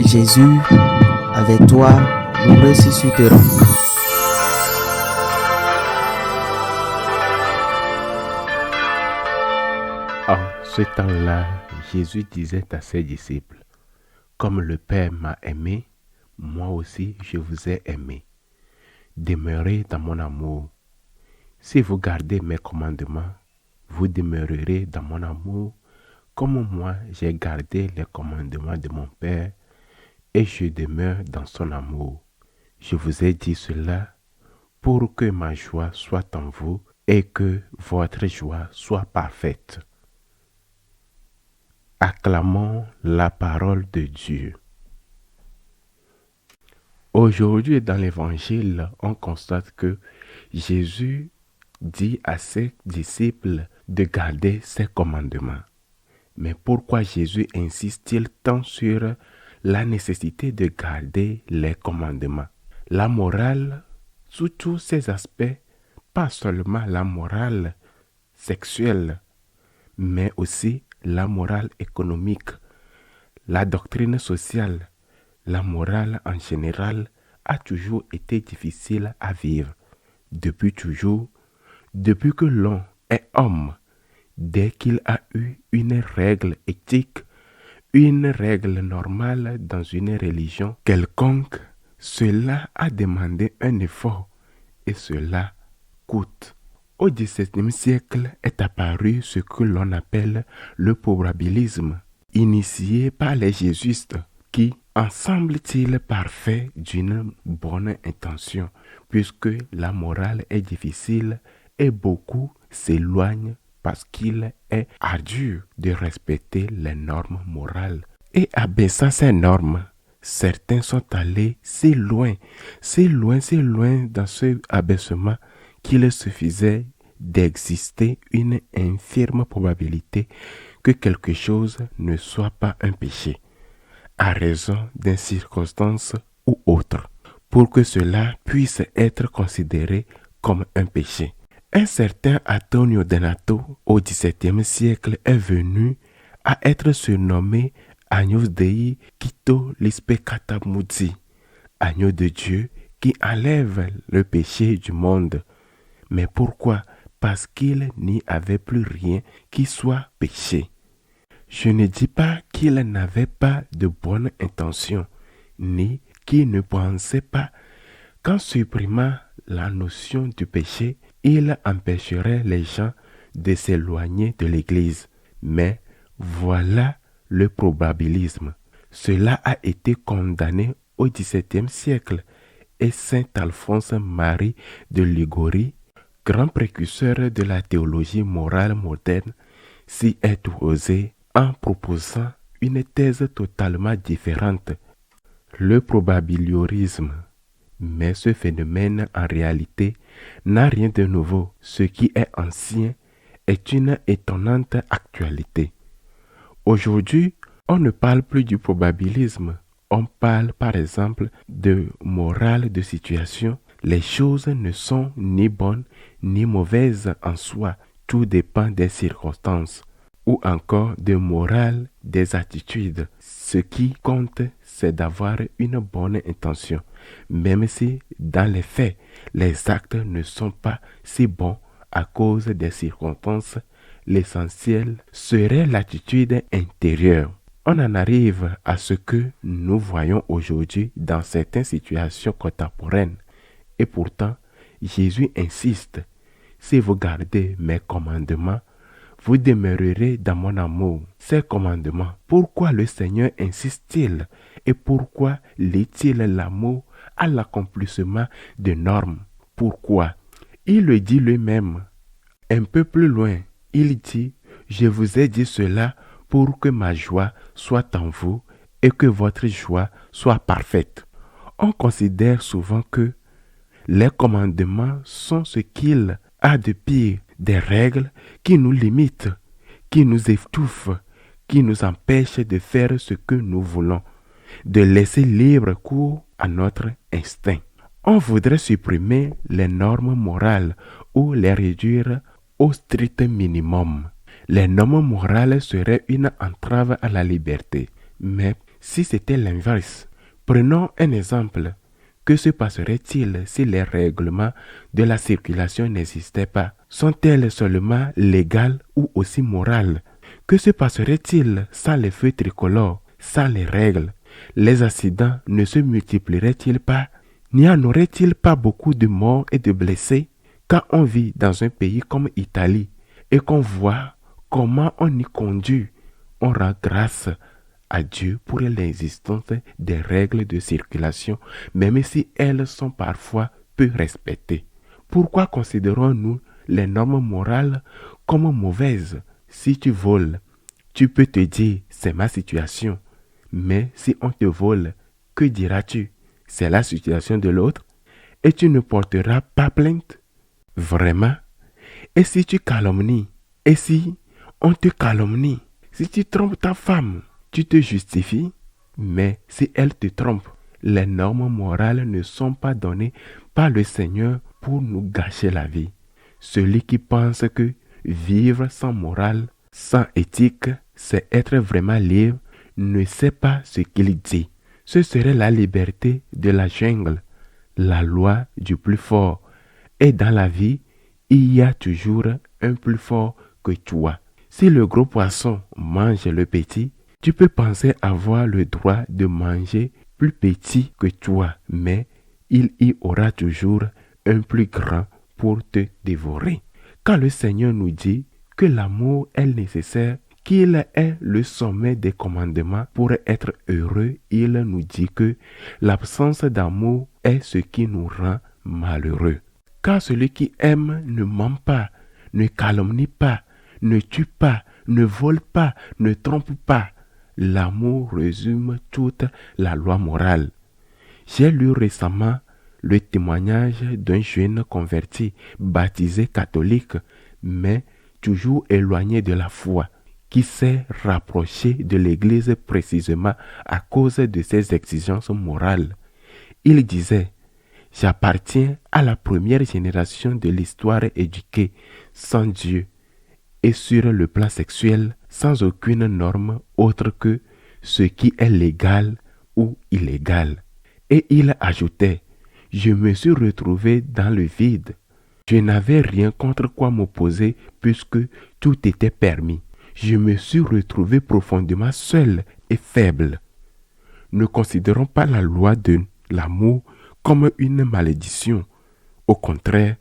Jésus, avec toi, nous ressusciterons. En ce temps-là, Jésus disait à ses disciples, « Comme le Père m'a aimé, moi aussi je vous ai aimé. Demeurez dans mon amour. Si vous gardez mes commandements, vous demeurerez dans mon amour, comme moi j'ai gardé les commandements de mon Père, et je demeure dans son amour. Je vous ai dit cela pour que ma joie soit en vous et que votre joie soit parfaite. » Acclamons la parole de Dieu. Aujourd'hui, dans l'Évangile, on constate que Jésus dit à ses disciples de garder ses commandements. Mais pourquoi Jésus insiste-t-il tant sur la nécessité de garder les commandements? La morale, sous tous ses aspects, pas seulement la morale sexuelle, mais aussi la morale économique, la doctrine sociale, la morale en général a toujours été difficile à vivre. Depuis toujours, depuis que l'homme est homme, dès qu'il a eu une règle éthique, une règle normale dans une religion quelconque, cela a demandé un effort et cela coûte. Au XVIIe siècle est apparu ce que l'on appelle le probabilisme, initié par les jésuites qui, en semble-t-il parfait d'une bonne intention, puisque la morale est difficile et beaucoup s'éloignent parce qu'il est ardu de respecter les normes morales. Et abaissant ces normes, certains sont allés si loin dans ce abaissement qu'il suffisait d'exister une infirme probabilité que quelque chose ne soit pas un péché, à raison d'une circonstance ou autre, pour que cela puisse être considéré comme un péché. Un certain Antonio Donato, au XVIIe siècle, est venu à être surnommé Agnus Dei qui tollit les peccata mundi, agneau de Dieu qui enlève le péché du monde. Mais pourquoi? Parce qu'il n'y avait plus rien qui soit péché. Je ne dis pas qu'il n'avait pas de bonnes intentions, ni qu'il ne pensait pas qu'en supprimant la notion du péché, il empêcherait les gens de s'éloigner de l'Église. Mais voilà le probabilisme. Cela a été condamné au XVIIe siècle et saint Alphonse Marie de Liguori, grand précurseur de la théologie morale moderne, s'y est opposé en proposant une thèse totalement différente, le probabiliorisme. Mais ce phénomène, en réalité, n'a rien de nouveau. Ce qui est ancien est une étonnante actualité. Aujourd'hui, on ne parle plus du probabilisme. On parle par exemple de morale de situation. Les choses ne sont ni bonnes ni mauvaises en soi. Tout dépend des circonstances. Ou encore de morale des attitudes. Ce qui compte, c'est d'avoir une bonne intention. Même si, dans les faits, les actes ne sont pas si bons à cause des circonstances, l'essentiel serait l'attitude intérieure. On en arrive à ce que nous voyons aujourd'hui dans certaines situations contemporaines. Et pourtant, Jésus insiste, « Si vous gardez mes commandements, vous demeurerez dans mon amour. » Ces commandements, pourquoi le Seigneur insiste-t-il et pourquoi lie-t-il l'amour à l'accomplissement de normes? Pourquoi? Il le dit lui-même. Un peu plus loin, il dit, « Je vous ai dit cela pour que ma joie soit en vous et que votre joie soit parfaite. » On considère souvent que les commandements sont ce qu'il a de pire, des règles qui nous limitent, qui nous étouffent, qui nous empêchent de faire ce que nous voulons, de laisser libre cours à notre instinct. On voudrait supprimer les normes morales ou les réduire au strict minimum. Les normes morales seraient une entrave à la liberté. Mais si c'était l'inverse? Prenons un exemple. Que se passerait-il si les règlements de la circulation n'existaient pas? Sont-elles seulement légales ou aussi morales? Que se passerait-il sans les feux tricolores, sans les règles? Les accidents ne se multiplieraient-ils pas? N'y en aurait-il pas beaucoup de morts et de blessés? Quand on vit dans un pays comme l'Italie et qu'on voit comment on y conduit, on rend grâce à Dieu pour l'existence des règles de circulation, même si elles sont parfois peu respectées. Pourquoi considérons-nous les normes morales comme mauvaises? Si tu voles, tu peux te dire c'est ma situation, mais si on te vole, que diras-tu? C'est la situation de l'autre et tu ne porteras pas plainte? Vraiment? Et si tu calomnies? Et si on te calomnie? Si tu trompes ta femme, tu te justifies? Mais si elle te trompe, les normes morales ne sont pas données par le Seigneur pour nous gâcher la vie. Celui qui pense que vivre sans morale, sans éthique, c'est être vraiment libre, ne sait pas ce qu'il dit. Ce serait la liberté de la jungle, la loi du plus fort. Et dans la vie, il y a toujours un plus fort que toi. Si le gros poisson mange le petit, tu peux penser avoir le droit de manger plus petit que toi, mais il y aura toujours un plus grand pour te dévorer. Quand le Seigneur nous dit que l'amour est nécessaire, qu'il est le sommet des commandements pour être heureux, il nous dit que l'absence d'amour est ce qui nous rend malheureux. Car celui qui aime ne ment pas, ne calomnie pas, ne tue pas, ne vole pas, ne trompe pas. L'amour résume toute la loi morale. J'ai lu récemment le témoignage d'un jeune converti, baptisé catholique, mais toujours éloigné de la foi, qui s'est rapproché de l'Église précisément à cause de ses exigences morales. Il disait: j'appartiens à la première génération de l'histoire éduquée sans Dieu et sur le plan sexuel sans aucune norme autre que ce qui est légal ou illégal. Et il ajoutait: je me suis retrouvé dans le vide. Je n'avais rien contre quoi m'opposer puisque tout était permis. Je me suis retrouvé profondément seul et faible. Ne considérons pas la loi de l'amour comme une malédiction. Au contraire,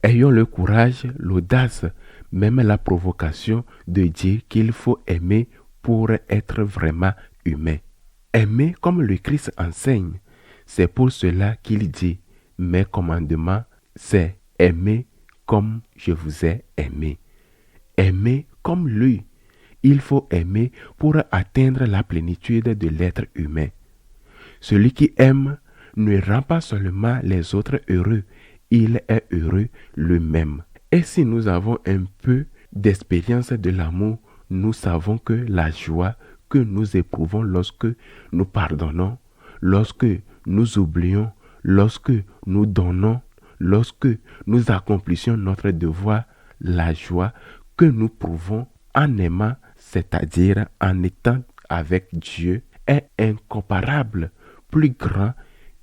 ayons le courage, l'audace, même la provocation de dire qu'il faut aimer pour être vraiment humain. Aimer comme le Christ enseigne. C'est pour cela qu'il dit: mes commandements, c'est aimer comme je vous ai aimé. Aimer comme lui. Il faut aimer pour atteindre la plénitude de l'être humain. Celui qui aime ne rend pas seulement les autres heureux, il est heureux lui-même. Et si nous avons un peu d'expérience de l'amour, nous savons que la joie que nous éprouvons lorsque nous pardonnons, lorsque nous oublions, lorsque nous donnons, lorsque nous accomplissions notre devoir, la joie que nous prouvons en aimant, c'est-à-dire en étant avec Dieu, est incomparable, plus grand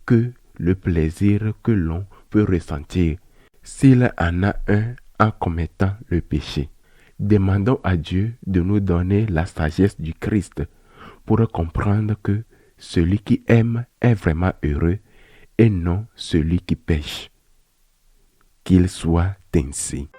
que le plaisir que l'on peut ressentir s'il en a un en commettant le péché. Demandons à Dieu de nous donner la sagesse du Christ pour comprendre que celui qui aime est vraiment heureux et non celui qui pêche. Qu'il soit ainsi.